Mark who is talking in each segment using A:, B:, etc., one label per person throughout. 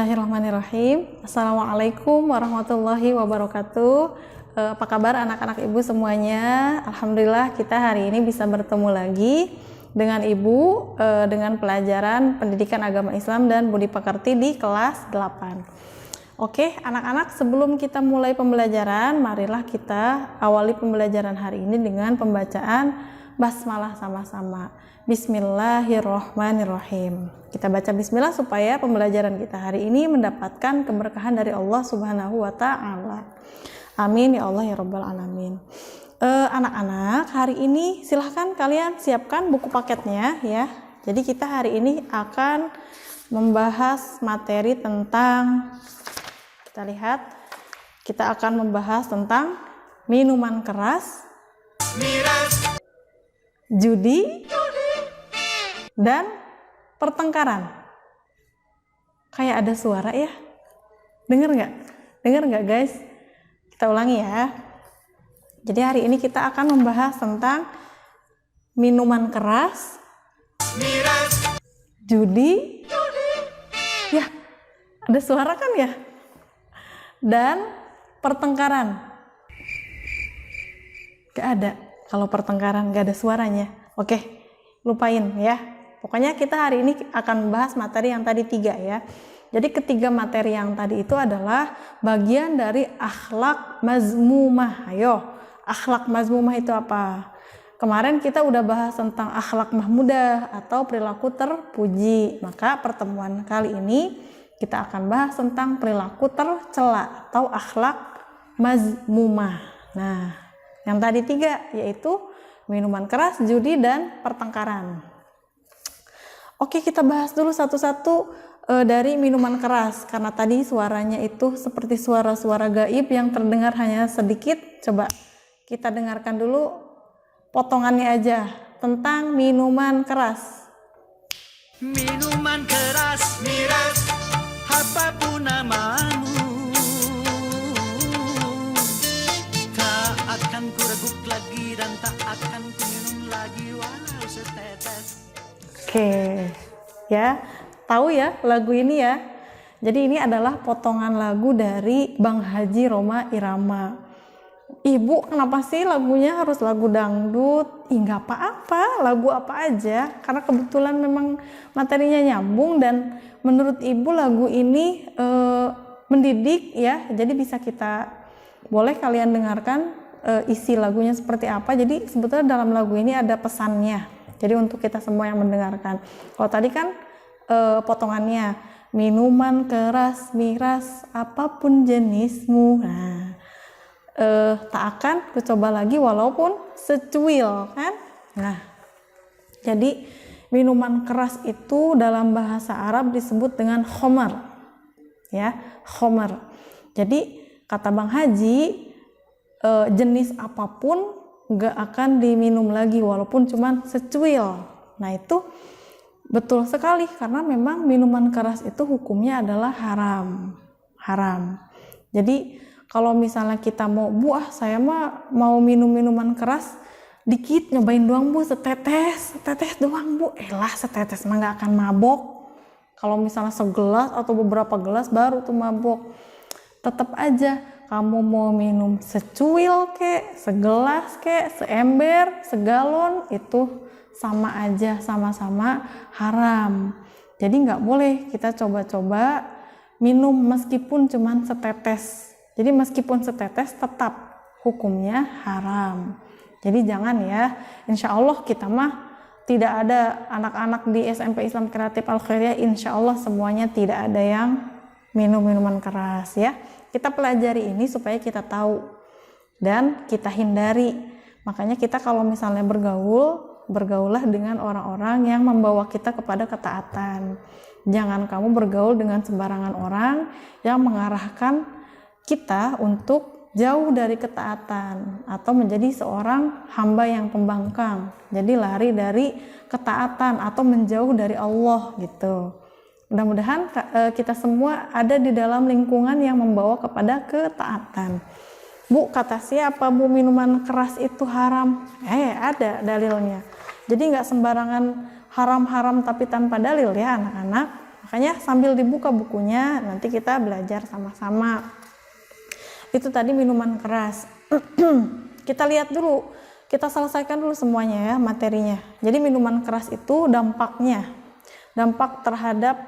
A: Bismillahirrahmanirrahim. Assalamualaikum warahmatullahi wabarakatuh. Apa kabar anak-anak ibu semuanya? Alhamdulillah kita hari ini bisa bertemu lagi dengan ibu dengan pelajaran pendidikan agama Islam dan budi pekerti di kelas 8. Oke anak-anak, sebelum kita mulai pembelajaran, marilah kita awali pembelajaran hari ini dengan pembacaan basmalah sama-sama. Bismillahirrahmanirrahim. Kita baca bismillah supaya pembelajaran kita hari ini mendapatkan keberkahan dari Allah Subhanahu wa taala. Amin ya Allah ya rabbal alamin. Anak-anak, hari ini silahkan kalian siapkan buku paketnya ya. Jadi kita hari ini akan membahas materi tentang, kita lihat, kita akan membahas tentang minuman keras, judi, dan pertengkaran. Kayak ada suara ya, denger nggak guys? Kita ulangi ya. Jadi hari ini kita akan membahas tentang minuman keras, judi, ya ada suara kan ya, dan pertengkaran. Gak ada, kalau pertengkaran gak ada suaranya. Oke, lupain ya. Pokoknya kita hari ini akan membahas materi yang tadi 3 ya. Jadi ketiga materi yang tadi itu adalah bagian dari akhlak mazmumah. Ayo, akhlak mazmumah itu apa? Kemarin kita udah bahas tentang akhlak mahmudah atau perilaku terpuji. Maka pertemuan kali ini kita akan bahas tentang perilaku tercela atau akhlak mazmumah. Nah, yang tadi 3 yaitu minuman keras, judi, dan pertengkaran. Oke, kita bahas dulu satu-satu dari minuman keras, karena tadi suaranya itu seperti suara-suara gaib yang terdengar hanya sedikit. Coba kita dengarkan dulu potongannya aja tentang minuman keras.
B: Minuman keras, miras, apapun namamu, tak akan ku reguk lagi dan tak akan ku minum lagi walau setetes.
A: Oke, ya, tahu ya lagu ini ya. Jadi ini adalah potongan lagu dari Bang Haji Rhoma Irama. Ibu, kenapa sih lagunya harus lagu dangdut? Nggak apa-apa, lagu apa aja. Karena kebetulan memang materinya nyambung dan menurut ibu lagu ini mendidik ya. Jadi bisa boleh kalian dengarkan isi lagunya seperti apa. Jadi sebetulnya dalam lagu ini ada pesannya. Jadi untuk kita semua yang mendengarkan. Kalau tadi kan potongannya minuman keras, miras, apapun jenismu. Nah, tak akan ku coba lagi walaupun secuil kan. Nah, jadi minuman keras itu dalam bahasa Arab disebut dengan khomer. Ya, khomer. Jadi kata Bang Haji, jenis apapun nggak akan diminum lagi walaupun cuman secuil. Nah itu betul sekali karena memang minuman keras itu hukumnya adalah haram. Jadi kalau misalnya kita mau saya mah mau minum minuman keras dikit, nyobain doang bu, setetes doang bu, setetes mah nggak akan mabok. Kalau misalnya segelas atau beberapa gelas baru tuh mabok. Tetap aja kamu mau minum secuil kek, segelas kek, seember, segalon, itu sama aja, sama-sama haram. Jadi nggak boleh kita coba-coba minum meskipun cuman setetes. Jadi meskipun setetes tetap hukumnya haram. Jadi jangan ya, insya Allah kita mah tidak ada anak-anak di SMP Islam Kreatif Al-Khairiyah, insya Allah semuanya tidak ada yang minum minuman keras ya. Kita pelajari ini supaya kita tahu dan kita hindari. Makanya kita kalau misalnya bergaullah dengan orang-orang yang membawa kita kepada ketaatan. Jangan kamu bergaul dengan sembarangan orang yang mengarahkan kita untuk jauh dari ketaatan atau menjadi seorang hamba yang pembangkang. Jadi lari dari ketaatan atau menjauh dari Allah gitu. Mudah-mudahan kita semua ada di dalam lingkungan yang membawa kepada ketaatan. Bu, kata siapa bu minuman keras itu haram? Ada dalilnya. Jadi nggak sembarangan haram-haram tapi tanpa dalil ya anak-anak. Makanya sambil dibuka bukunya nanti kita belajar sama-sama. Itu tadi minuman keras. Kita lihat dulu, kita selesaikan dulu semuanya ya materinya. Jadi minuman keras itu dampaknya, dampak terhadap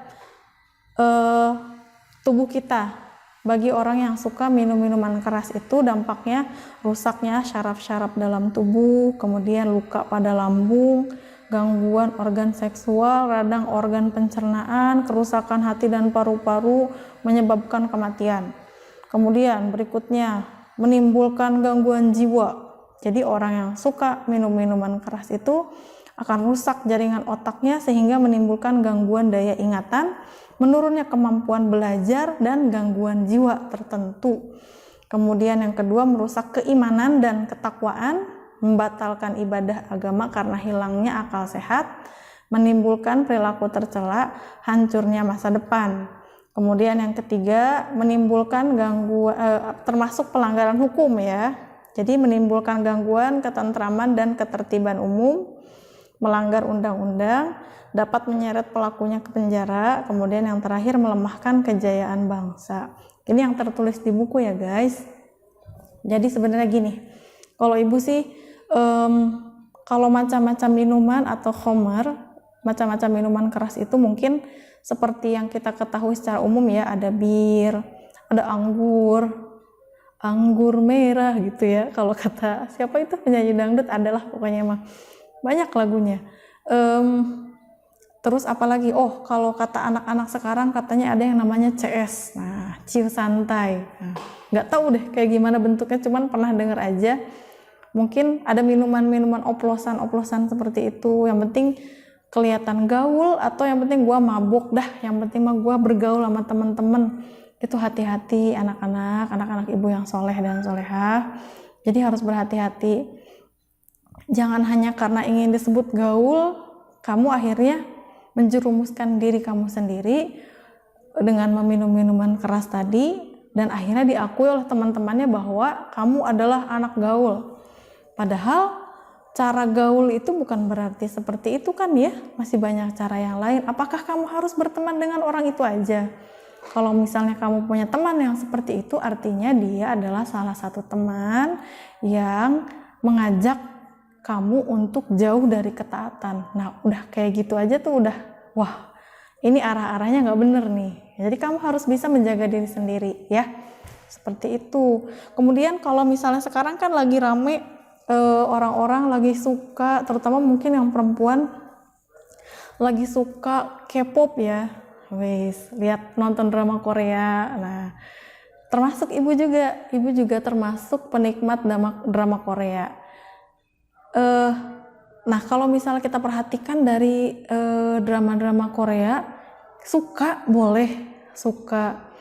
A: tubuh kita. Bagi orang yang suka minum minuman keras itu dampaknya rusaknya syaraf-syaraf dalam tubuh, kemudian luka pada lambung, gangguan organ seksual, radang organ pencernaan, kerusakan hati dan paru-paru, menyebabkan kematian. Kemudian berikutnya menimbulkan gangguan jiwa. Jadi orang yang suka minum minuman keras itu akan rusak jaringan otaknya sehingga menimbulkan gangguan daya ingatan, menurunnya kemampuan belajar dan gangguan jiwa tertentu. Kemudian yang kedua merusak keimanan dan ketakwaan, membatalkan ibadah agama karena hilangnya akal sehat, menimbulkan perilaku tercela, hancurnya masa depan. Kemudian yang ketiga menimbulkan gangguan termasuk pelanggaran hukum ya. Jadi menimbulkan gangguan ketentraman dan ketertiban umum, melanggar undang-undang, dapat menyeret pelakunya ke penjara, kemudian yang terakhir melemahkan kejayaan bangsa. Ini yang tertulis di buku ya guys. Jadi sebenarnya gini, kalau ibu sih kalau macam-macam minuman atau khamar, macam-macam minuman keras itu mungkin seperti yang kita ketahui secara umum ya, ada bir, ada anggur merah gitu ya. Kalau kata siapa itu penyanyi dangdut adalah pokoknya mah banyak lagunya. Terus apalagi, oh kalau kata anak-anak sekarang katanya ada yang namanya CS, nah ciu santai. Nah, nggak tahu deh kayak gimana bentuknya, cuman pernah dengar aja. Mungkin ada minuman-minuman oplosan-oplosan seperti itu. Yang penting kelihatan gaul atau yang penting gua mabuk dah. Yang penting mah gua bergaul sama temen-temen. Itu hati-hati anak-anak ibu yang soleh dan solehah. Jadi harus berhati-hati. Jangan hanya karena ingin disebut gaul, kamu akhirnya menjerumuskan diri kamu sendiri dengan meminum minuman keras tadi, dan akhirnya diakui oleh teman-temannya bahwa kamu adalah anak gaul. Padahal cara gaul itu bukan berarti seperti itu kan ya, masih banyak cara yang lain. Apakah kamu harus berteman dengan orang itu aja? Kalau misalnya kamu punya teman yang seperti itu, artinya dia adalah salah satu teman yang mengajak kamu untuk jauh dari ketaatan. Nah udah kayak gitu aja tuh udah, wah ini arah-arahnya nggak bener nih. Jadi kamu harus bisa menjaga diri sendiri ya, seperti itu. Kemudian kalau misalnya sekarang kan lagi rame orang-orang lagi suka, terutama mungkin yang perempuan lagi suka K-pop ya, lihat nonton drama Korea. Nah termasuk ibu juga termasuk penikmat drama Korea. Nah kalau misalnya kita perhatikan dari drama-drama Korea, suka boleh suka,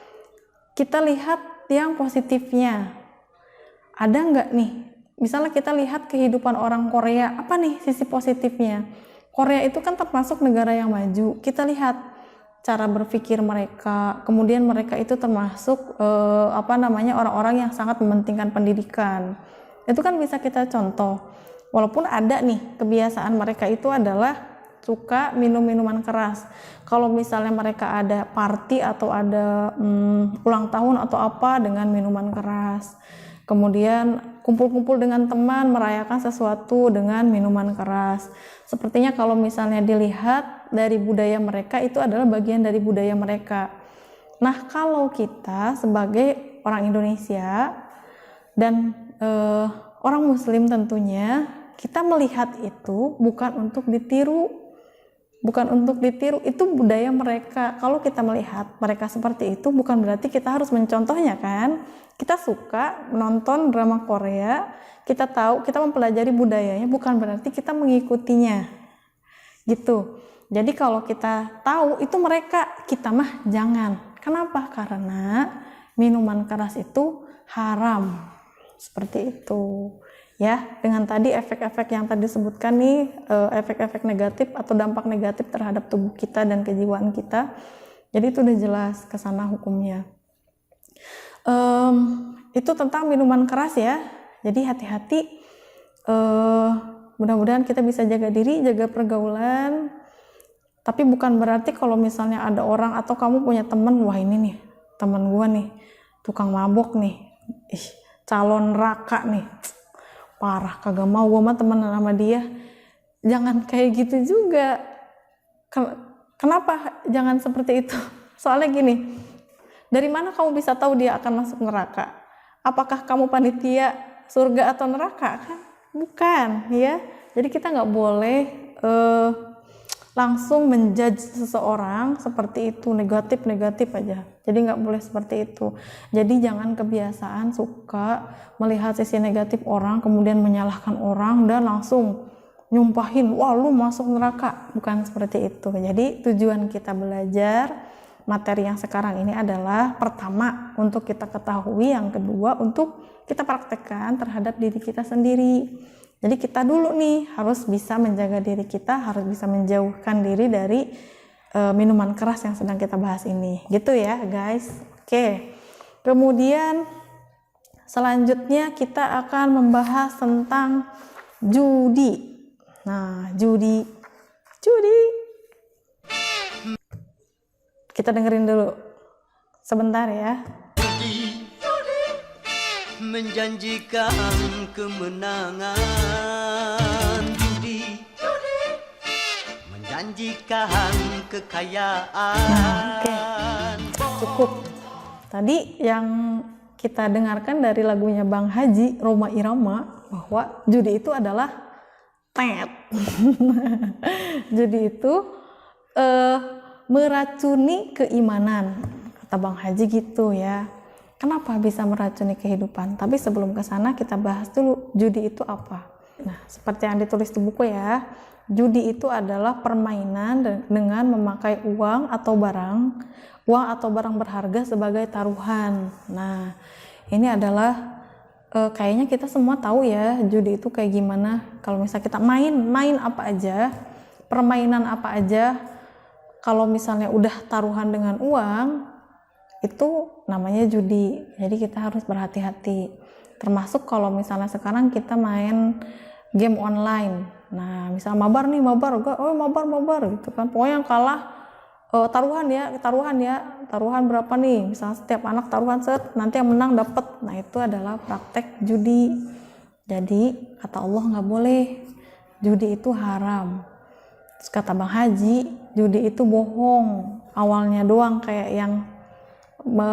A: kita lihat yang positifnya. Ada nggak nih, misalnya kita lihat kehidupan orang Korea, apa nih sisi positifnya? Korea itu kan termasuk negara yang maju, kita lihat cara berpikir mereka, kemudian mereka itu termasuk orang-orang yang sangat mementingkan pendidikan. Itu kan bisa kita contoh. Walaupun ada nih kebiasaan mereka itu adalah suka minum minuman keras. Kalau misalnya mereka ada party atau ada ulang tahun atau apa dengan minuman keras. Kemudian kumpul-kumpul dengan teman merayakan sesuatu dengan minuman keras. Sepertinya kalau misalnya dilihat dari budaya mereka, itu adalah bagian dari budaya mereka. Nah kalau kita sebagai orang Indonesia dan orang Muslim tentunya, kita melihat itu bukan untuk ditiru, itu budaya mereka. Kalau kita melihat mereka seperti itu, bukan berarti kita harus mencontohnya kan. Kita suka menonton drama Korea, kita tahu, kita mempelajari budayanya, bukan berarti kita mengikutinya gitu. Jadi kalau kita tahu itu mereka, kita mah jangan. Kenapa? Karena minuman keras itu haram, seperti itu. Ya, dengan tadi efek-efek yang tadi disebutkan nih, efek-efek negatif atau dampak negatif terhadap tubuh kita dan kejiwaan kita. Jadi itu udah jelas ke sana hukumnya. Itu tentang minuman keras ya. Jadi hati-hati. Mudah-mudahan kita bisa jaga diri, jaga pergaulan. Tapi bukan berarti kalau misalnya ada orang atau kamu punya temen, wah ini nih temen gue nih tukang mabok nih, calon neraka nih, parah, kagak mau gue mah temenan sama dia. Jangan kayak gitu juga. Kenapa jangan seperti itu? Soalnya gini, dari mana kamu bisa tahu dia akan masuk neraka? Apakah kamu panitia surga atau neraka? Kan bukan, ya. Jadi kita nggak boleh langsung menjudge seseorang seperti itu, negatif aja. Jadi nggak boleh seperti itu. Jadi jangan kebiasaan suka melihat sisi negatif orang, kemudian menyalahkan orang dan langsung nyumpahin, wah lu masuk neraka. Bukan seperti itu. Jadi tujuan kita belajar materi yang sekarang ini adalah pertama untuk kita ketahui, yang kedua untuk kita praktekkan terhadap diri kita sendiri. Jadi kita dulu nih harus bisa menjaga diri kita, harus bisa menjauhkan diri dari minuman keras yang sedang kita bahas ini. Gitu ya guys. Oke. Kemudian selanjutnya kita akan membahas tentang judi. Nah, judi. Kita dengerin dulu. Sebentar ya.
B: Menjanjikan kemenangan, judi menjanjikan kekayaan.
A: Nah, oke. Cukup. Tadi yang kita dengarkan dari lagunya Bang Haji Rhoma Irama bahwa judi itu adalah judi itu meracuni keimanan, kata Bang Haji gitu ya. Kenapa bisa meracuni kehidupan? Tapi sebelum ke sana kita bahas dulu judi itu apa. Nah, seperti yang ditulis di buku ya, judi itu adalah permainan dengan memakai uang atau barang berharga sebagai taruhan. Nah, ini adalah kayaknya kita semua tahu ya judi itu kayak gimana. Kalau misalnya kita main apa aja, permainan apa aja, kalau misalnya udah taruhan dengan uang, itu namanya judi. Jadi kita harus berhati-hati. Termasuk kalau misalnya sekarang kita main game online. Nah, misalnya mabar gitu kan. Pokoknya yang kalah taruhan berapa nih? Misalnya setiap anak taruhan set, nanti yang menang dapat. Nah, itu adalah praktek judi. Jadi kata Allah nggak boleh. Judi itu haram. Terus kata Bang Haji, judi itu bohong. Awalnya doang kayak yang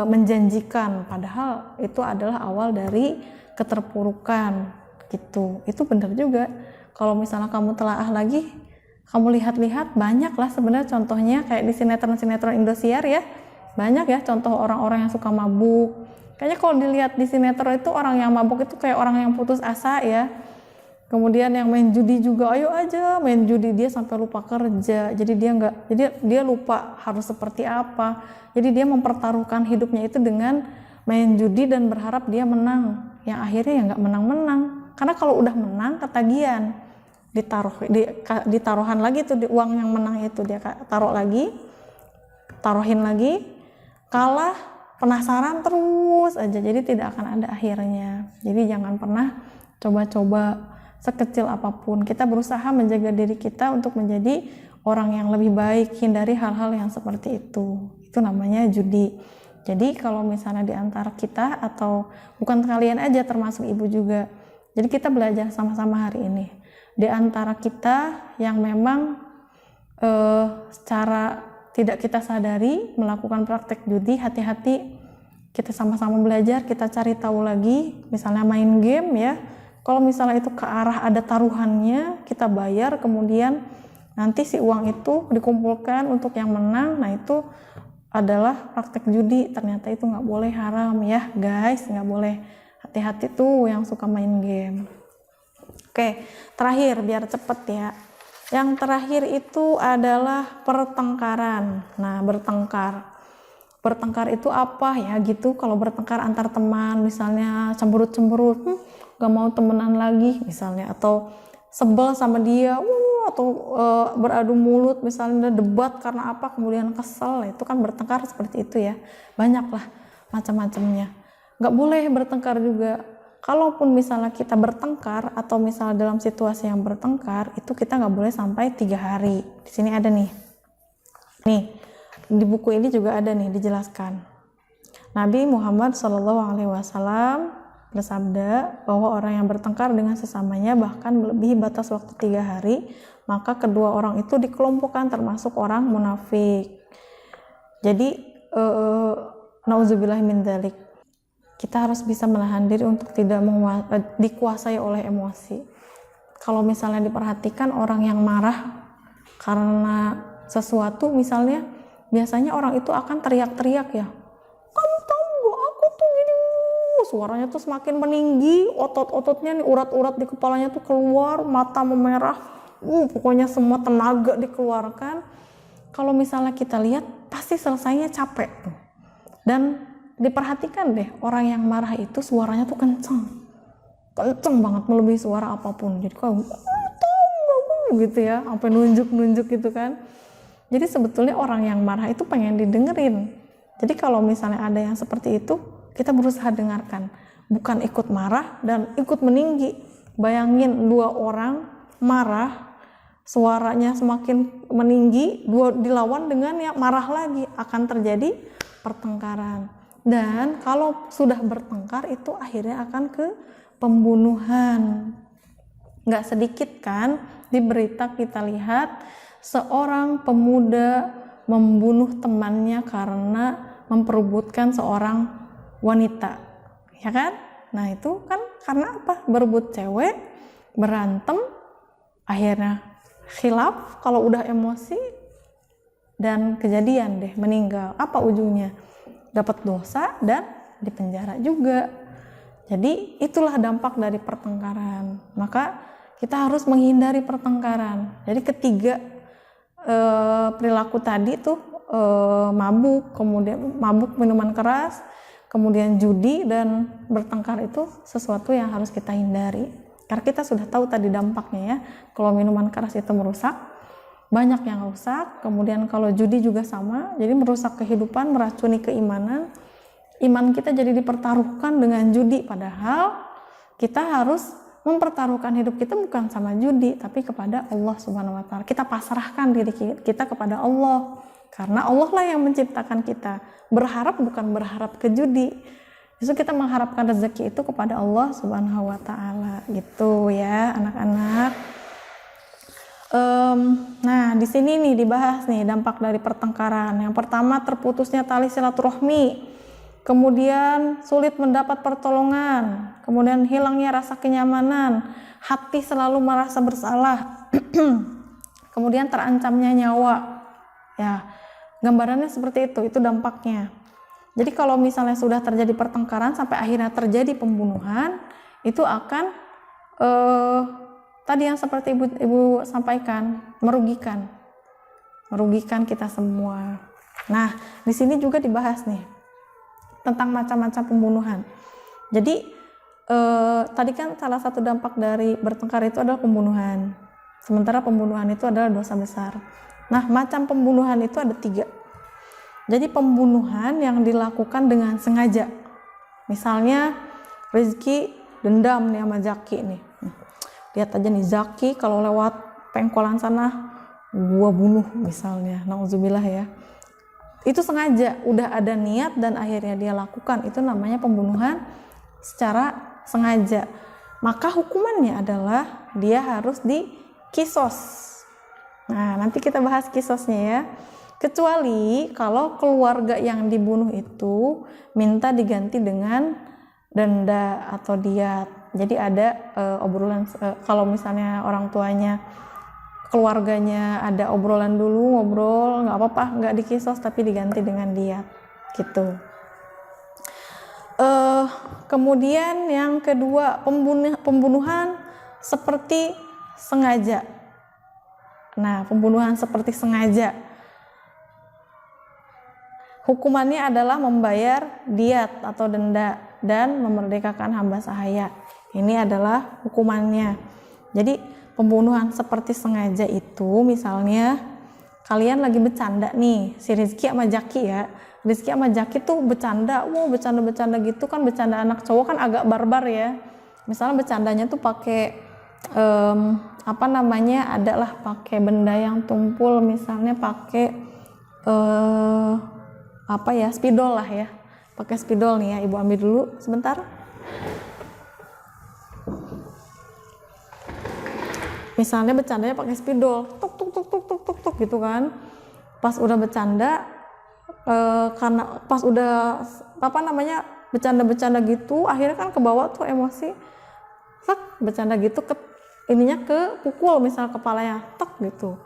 A: menjanjikan, padahal itu adalah awal dari keterpurukan gitu. Itu benar juga. Kalau misalnya kamu telaah lagi, kamu lihat-lihat, banyak lah sebenarnya contohnya kayak di sinetron Indosiar ya, banyak ya contoh orang-orang yang suka mabuk. Kayaknya kalau dilihat di sinetron itu orang yang mabuk itu kayak orang yang putus asa ya. Kemudian yang main judi juga, ayo aja main judi, dia sampai lupa kerja. Jadi dia lupa harus seperti apa. Jadi dia mempertaruhkan hidupnya itu dengan main judi dan berharap dia menang. Yang akhirnya ya nggak menang-menang. Karena kalau udah menang ketagihan, ditaruhan lagi tuh di uang yang menang itu, dia taruhin lagi, kalah, penasaran terus aja. Jadi tidak akan ada akhirnya. Jadi jangan pernah coba-coba sekecil apapun. Kita berusaha menjaga diri kita untuk menjadi orang yang lebih baik, hindari hal-hal yang seperti itu. Itu namanya judi. Jadi kalau misalnya di antara kita, atau bukan kalian aja, termasuk ibu juga, jadi kita belajar sama-sama hari ini. Di antara kita yang memang secara tidak kita sadari melakukan praktek judi, hati-hati, kita sama-sama belajar, kita cari tahu lagi. Misalnya main game ya, kalau misalnya itu ke arah ada taruhannya, kita bayar, kemudian nanti si uang itu dikumpulkan untuk yang menang. Nah, itu adalah praktek judi. Ternyata itu nggak boleh, haram ya guys, nggak boleh. Hati-hati tuh yang suka main game. Oke, terakhir biar cepet ya. Yang terakhir itu adalah pertengkaran. Nah, bertengkar itu apa ya gitu? Kalau bertengkar antar teman, misalnya cemberut, gak mau temenan lagi misalnya, atau sebel sama dia, atau beradu mulut misalnya, debat karena apa, kemudian kesel, itu kan bertengkar seperti itu ya. Banyaklah macam-macamnya. Gak boleh bertengkar juga. Kalaupun misalnya kita bertengkar, atau misalnya dalam situasi yang bertengkar, itu kita gak boleh sampai 3 hari. Di sini ada nih. Nih, di buku ini juga ada nih dijelaskan. Nabi Muhammad SAW bersabda bahwa orang yang bertengkar dengan sesamanya bahkan melebihi batas waktu 3 hari, maka kedua orang itu dikelompokkan termasuk orang munafik. Jadi nauzubillah min dzalik. Kita harus bisa menahan diri untuk tidak dikuasai oleh emosi. Kalau misalnya diperhatikan orang yang marah karena sesuatu, misalnya biasanya orang itu akan teriak-teriak ya, kamu tahu gak aku tuh gini, suaranya tuh semakin meninggi, otot-ototnya nih, urat-urat di kepalanya tuh keluar, mata memerah, pokoknya semua tenaga dikeluarkan. Kalau misalnya kita lihat pasti selesainya capek tuh. Dan diperhatikan deh, orang yang marah itu suaranya tuh kenceng banget, melebihi suara apapun. Jadi kalau gitu ya, sampai nunjuk gitu kan. Jadi sebetulnya orang yang marah itu pengen didengerin. Jadi kalau misalnya ada yang seperti itu, kita berusaha dengarkan, bukan ikut marah dan ikut meninggi. Bayangin 2 orang marah, suaranya semakin meninggi, dilawan dengan yang marah lagi, akan terjadi pertengkaran. Dan kalau sudah bertengkar itu akhirnya akan ke pembunuhan. Nggak sedikit kan di berita kita lihat seorang pemuda membunuh temannya karena memperebutkan seorang wanita, ya kan? Nah itu kan karena apa? Berebut cewek, berantem, akhirnya khilaf kalau udah emosi, dan kejadian deh meninggal. Apa ujungnya? Dapat dosa dan dipenjara juga. Jadi itulah dampak dari pertengkaran. Maka kita harus menghindari pertengkaran. Jadi ketiga perilaku tadi tuh mabuk, kemudian mabuk minuman keras, kemudian judi dan bertengkar itu sesuatu yang harus kita hindari. Karena kita sudah tahu tadi dampaknya ya. Kalau minuman keras itu merusak, banyak yang rusak. Kemudian kalau judi juga sama, jadi merusak kehidupan, meracuni keimanan. Iman kita jadi dipertaruhkan dengan judi, padahal kita harus mempertaruhkan hidup kita bukan sama judi, tapi kepada Allah Subhanahu wa Ta'ala. Kita pasrahkan diri kita kepada Allah, karena Allah lah yang menciptakan kita. Berharap bukan berharap ke judi, justru kita mengharapkan rezeki itu kepada Allah Subhanahu wa Ta'ala, gitu ya anak-anak. Nah di sini nih dibahas nih dampak dari pertengkaran. Yang pertama, terputusnya tali silaturahmi, kemudian sulit mendapat pertolongan, kemudian hilangnya rasa kenyamanan, hati selalu merasa bersalah, kemudian terancamnya nyawa. Ya, gambarannya seperti itu dampaknya. Jadi kalau misalnya sudah terjadi pertengkaran sampai akhirnya terjadi pembunuhan, itu akan tadi yang seperti ibu sampaikan, merugikan kita semua. Nah, di sini juga dibahas nih tentang macam-macam pembunuhan. Jadi tadi kan salah satu dampak dari bertengkar itu adalah pembunuhan. Sementara pembunuhan itu adalah dosa besar. Nah, macam pembunuhan itu ada 3. Jadi pembunuhan yang dilakukan dengan sengaja. Misalnya Rizky dendam nih sama Zaki nih. Lihat aja nih Zaki kalau lewat pengkolan sana, gua bunuh misalnya. Nauzubillah ya. Itu sengaja, udah ada niat dan akhirnya dia lakukan. Itu namanya pembunuhan secara sengaja. Maka hukumannya adalah dia harus dikisos. Nah, nanti kita bahas kisosnya ya. Kecuali kalau keluarga yang dibunuh itu minta diganti dengan denda atau diat. Jadi ada obrolan, kalau misalnya orang tuanya, keluarganya ada obrolan dulu, ngobrol, nggak apa-apa, nggak dikisos tapi diganti dengan diat gitu. Kemudian yang kedua, pembunuhan seperti sengaja. Nah, pembunuhan seperti sengaja, hukumannya adalah membayar diat atau denda dan memerdekakan hamba sahaya. Ini adalah hukumannya. Jadi pembunuhan seperti sengaja itu misalnya kalian lagi bercanda nih, si Rizky sama Zaki ya. Rizky sama Zaki tuh bercanda, bercanda gitu kan, bercanda anak cowok kan agak barbar ya. Misalnya bercandanya tuh pakai adalah pakai benda yang tumpul, misalnya pakai apa ya, spidol lah ya, pakai spidol nih ya. Ibu ambil dulu sebentar. Misalnya bercandanya pakai spidol, tuk tuk tuk tuk tuk tuk tuk gitu kan. Pas udah bercanda, karena pas udah apa namanya bercanda-bercanda gitu, akhirnya kan ke bawah tuh emosi, bercanda gitu ke ininya ke pukul misal kepalanya, gitu.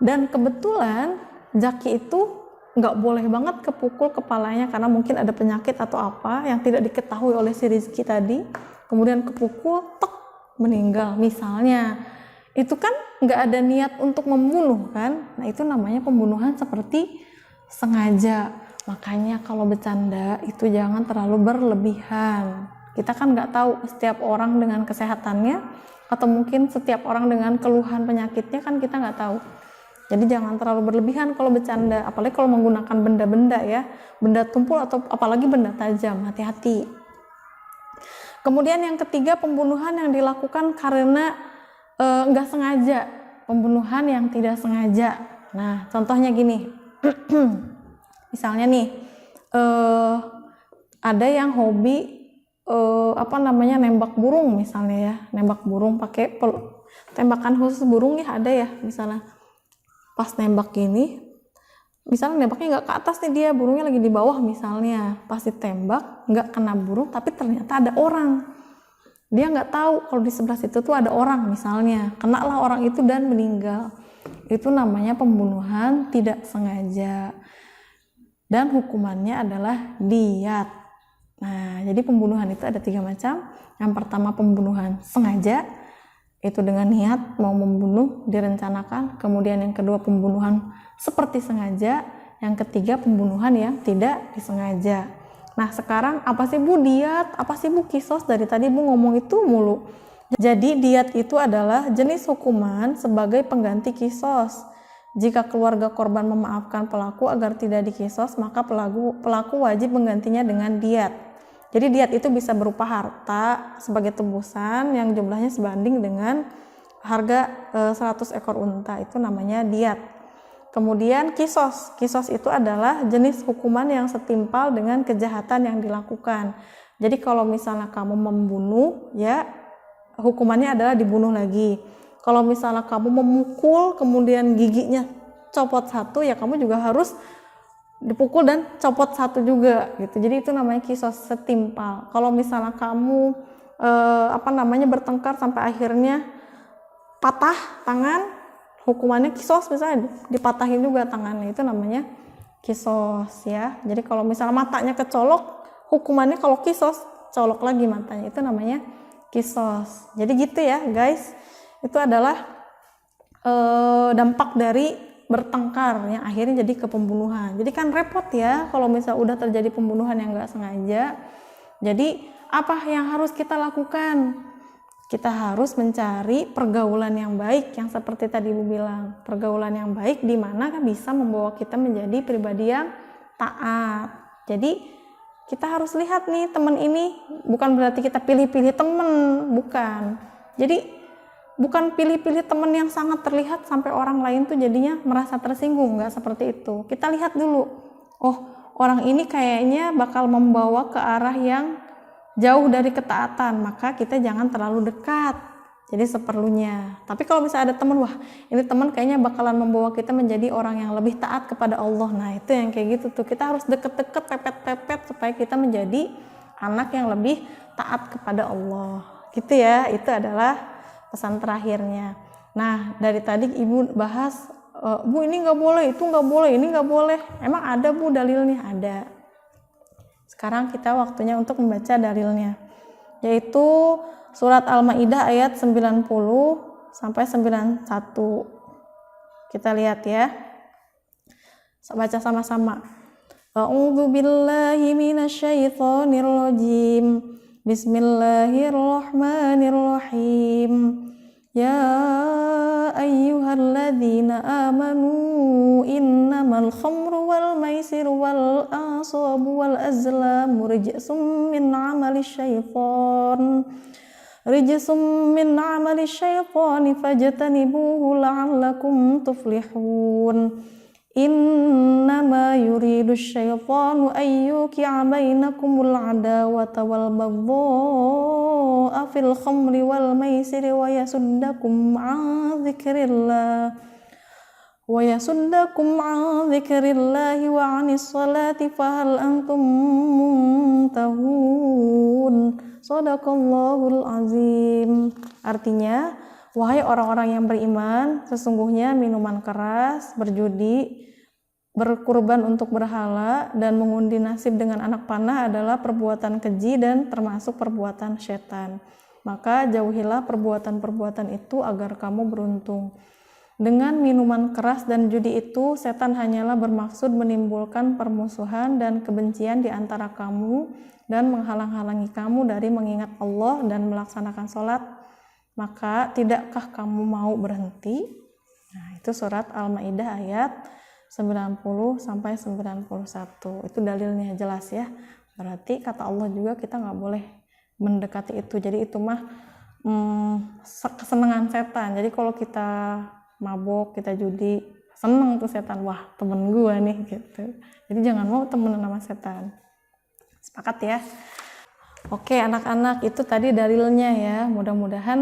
A: Dan kebetulan Jaki itu nggak boleh banget kepukul kepalanya karena mungkin ada penyakit atau apa yang tidak diketahui oleh si Rizky tadi. Kemudian kepukul, meninggal misalnya. Itu kan nggak ada niat untuk membunuh kan. Nah itu namanya pembunuhan seperti sengaja. Makanya kalau bercanda itu jangan terlalu berlebihan. Kita kan nggak tahu setiap orang dengan kesehatannya atau mungkin setiap orang dengan keluhan penyakitnya kan kita nggak tahu. Jadi jangan terlalu berlebihan kalau bercanda, apalagi kalau menggunakan benda-benda ya, benda tumpul atau apalagi benda tajam, hati-hati. Kemudian yang ketiga, pembunuhan yang dilakukan karena nggak sengaja, pembunuhan yang tidak sengaja. Nah, contohnya gini, misalnya nih, ada yang hobi nembak burung misalnya ya, nembak burung pakai tembakan khusus burung ya, ada ya misalnya. Pas nembak gini, misalnya nembaknya nggak ke atas nih, dia burungnya lagi di bawah misalnya, pas ditembak nggak kena burung tapi ternyata ada orang, dia nggak tahu kalau di sebelah situ tuh ada orang misalnya, kenalah orang itu dan meninggal. Itu namanya pembunuhan tidak sengaja dan hukumannya adalah diat. Nah, jadi pembunuhan itu ada 3 macam. Yang pertama pembunuhan sengaja, itu dengan niat mau membunuh, direncanakan. Kemudian yang kedua pembunuhan seperti sengaja. Yang ketiga pembunuhan yang tidak disengaja. Nah sekarang apa sih Bu diat? Apa sih Bu kisos? Dari tadi Bu ngomong itu mulu. Jadi diat itu adalah jenis hukuman sebagai pengganti kisos. Jika keluarga korban memaafkan pelaku agar tidak dikisos, maka pelaku wajib menggantinya dengan diat. Jadi diat itu bisa berupa harta sebagai tebusan yang jumlahnya sebanding dengan harga 100 ekor unta, itu namanya diat. Kemudian kisos. Kisos itu adalah jenis hukuman yang setimpal dengan kejahatan yang dilakukan. Jadi kalau misalnya kamu membunuh, ya hukumannya adalah dibunuh lagi. Kalau misalnya kamu memukul kemudian giginya copot 1, ya kamu juga harus dipukul dan copot 1 juga gitu. Jadi itu namanya kisos, setimpal. Kalau misalnya kamu bertengkar sampai akhirnya patah tangan, hukumannya kisos, misalnya dipatahin juga tangannya, itu namanya kisos ya. Jadi kalau misalnya matanya kecolok, hukumannya kalau kisos colok lagi matanya, itu namanya kisos. Jadi gitu ya guys, itu adalah dampak dari bertengkar yang akhirnya jadi ke pembunuhan. Jadi kan repot ya kalau misal udah terjadi pembunuhan yang nggak sengaja. Jadi apa yang harus kita lakukan? Kita harus mencari pergaulan yang baik, yang seperti tadi Ibu bilang, pergaulan yang baik di mana kan bisa membawa kita menjadi pribadi yang taat. Jadi kita harus lihat nih teman ini, bukan berarti kita pilih-pilih teman, bukan. Jadi bukan pilih-pilih teman yang sangat terlihat sampai orang lain tuh jadinya merasa tersinggung, nggak seperti itu. Kita lihat dulu, oh orang ini kayaknya bakal membawa ke arah yang jauh dari ketaatan, maka kita jangan terlalu dekat. Jadi seperlunya. Tapi kalau misalnya ada teman, wah ini teman kayaknya bakalan membawa kita menjadi orang yang lebih taat kepada Allah. Nah itu yang kayak gitu tuh, kita harus deket-deket, pepet-pepet supaya kita menjadi anak yang lebih taat kepada Allah. Gitu ya, itu adalah pesan terakhirnya. Nah dari tadi Ibu bahas, Bu ini nggak boleh, itu nggak boleh, ini nggak boleh. Emang ada Bu dalilnya? Ada. Sekarang kita waktunya untuk membaca dalilnya, yaitu surat Al-Maidah ayat 90 sampai 91. Kita lihat ya, baca sama-sama. A'udzu billahi minasyaitonir rajim. Bismillahirrahmanirrahim. Ya ayyuhalladzina amanu innamal khamru wal maisiru wal ansabu wal azlamu rijsum min amali syaitan fajtanibuhu la'allakum tuflihun. Innama yuridu syaitanu ayyuki'a bainakumul adawata wal baghdha'a fil khamri wal maisiri wa yasuddakum 'an dzikrillahi wa 'anis salati fahal antum muntahun. Shadaqallahul azim. Artinya, wahai orang-orang yang beriman, sesungguhnya minuman keras, berjudi, berkurban untuk berhala, dan mengundi nasib dengan anak panah adalah perbuatan keji dan termasuk perbuatan setan. Maka jauhilah perbuatan-perbuatan itu agar kamu beruntung. Dengan minuman keras dan judi itu, setan hanyalah bermaksud menimbulkan permusuhan dan kebencian di antara kamu dan menghalang-halangi kamu dari mengingat Allah dan melaksanakan sholat. Maka tidakkah kamu mau berhenti? Nah, itu surat Al-Maidah ayat 90 sampai 91. Itu dalilnya jelas ya. Berarti kata Allah juga kita nggak boleh mendekati itu. Jadi itu mah kesenangan setan. Jadi kalau kita mabok, kita judi, seneng tuh setan. Wah, temen gua nih gitu. Jadi jangan mau temenan sama setan. Sepakat ya? Oke anak-anak, itu tadi dalilnya ya. Mudah-mudahan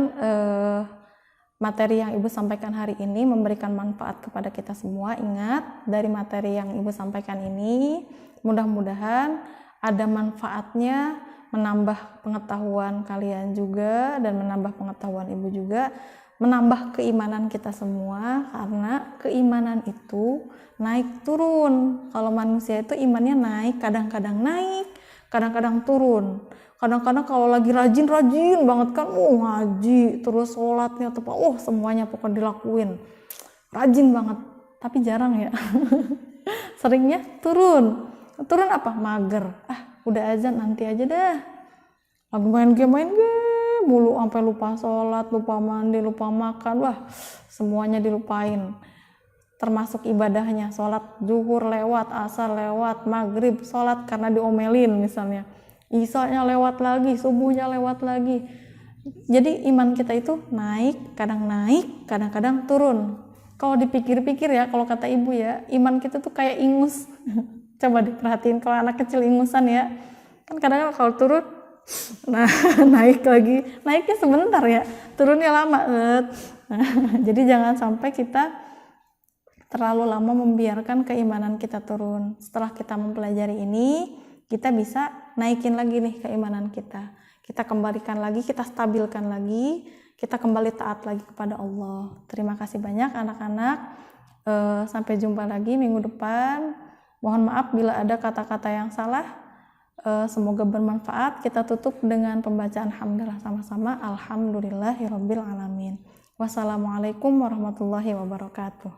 A: materi yang Ibu sampaikan hari ini memberikan manfaat kepada kita semua. Ingat, dari materi yang Ibu sampaikan ini, mudah-mudahan ada manfaatnya, menambah pengetahuan kalian juga, dan menambah pengetahuan Ibu juga, menambah keimanan kita semua, karena keimanan itu naik turun. Kalau manusia itu imannya naik, kadang-kadang naik, kadang-kadang turun. Kadang-kadang kalau lagi rajin banget kan, ngaji, terus sholatnya, semuanya pokoknya dilakuin. Rajin banget, tapi jarang ya. Seringnya turun. Turun apa? Mager. Udah azan, nanti aja dah. Lagi main game mulu, sampai lupa sholat, lupa mandi, lupa makan. Semuanya dilupain. Termasuk ibadahnya, sholat zuhur lewat, asar lewat, maghrib sholat karena diomelin misalnya. Isanya lewat lagi, subuhnya lewat lagi. Jadi iman kita itu naik, kadang-kadang turun. Kalau dipikir-pikir ya, kalau kata Ibu ya, iman kita tuh kayak ingus. Coba diperhatiin kalau anak kecil ingusan ya. Kan kadang kalau turun, nah naik lagi. Naiknya sebentar ya, turunnya lama. Jadi jangan sampai kita terlalu lama membiarkan keimanan kita turun. Setelah kita mempelajari ini, kita bisa naikin lagi nih keimanan kita. Kita kembalikan lagi, kita stabilkan lagi, kita kembali taat lagi kepada Allah. Terima kasih banyak anak-anak. Sampai jumpa lagi minggu depan. Mohon maaf bila ada kata-kata yang salah. Semoga bermanfaat. Kita tutup dengan pembacaan hamdalah sama-sama. Alhamdulillahirabbil alamin. Wassalamualaikum warahmatullahi wabarakatuh.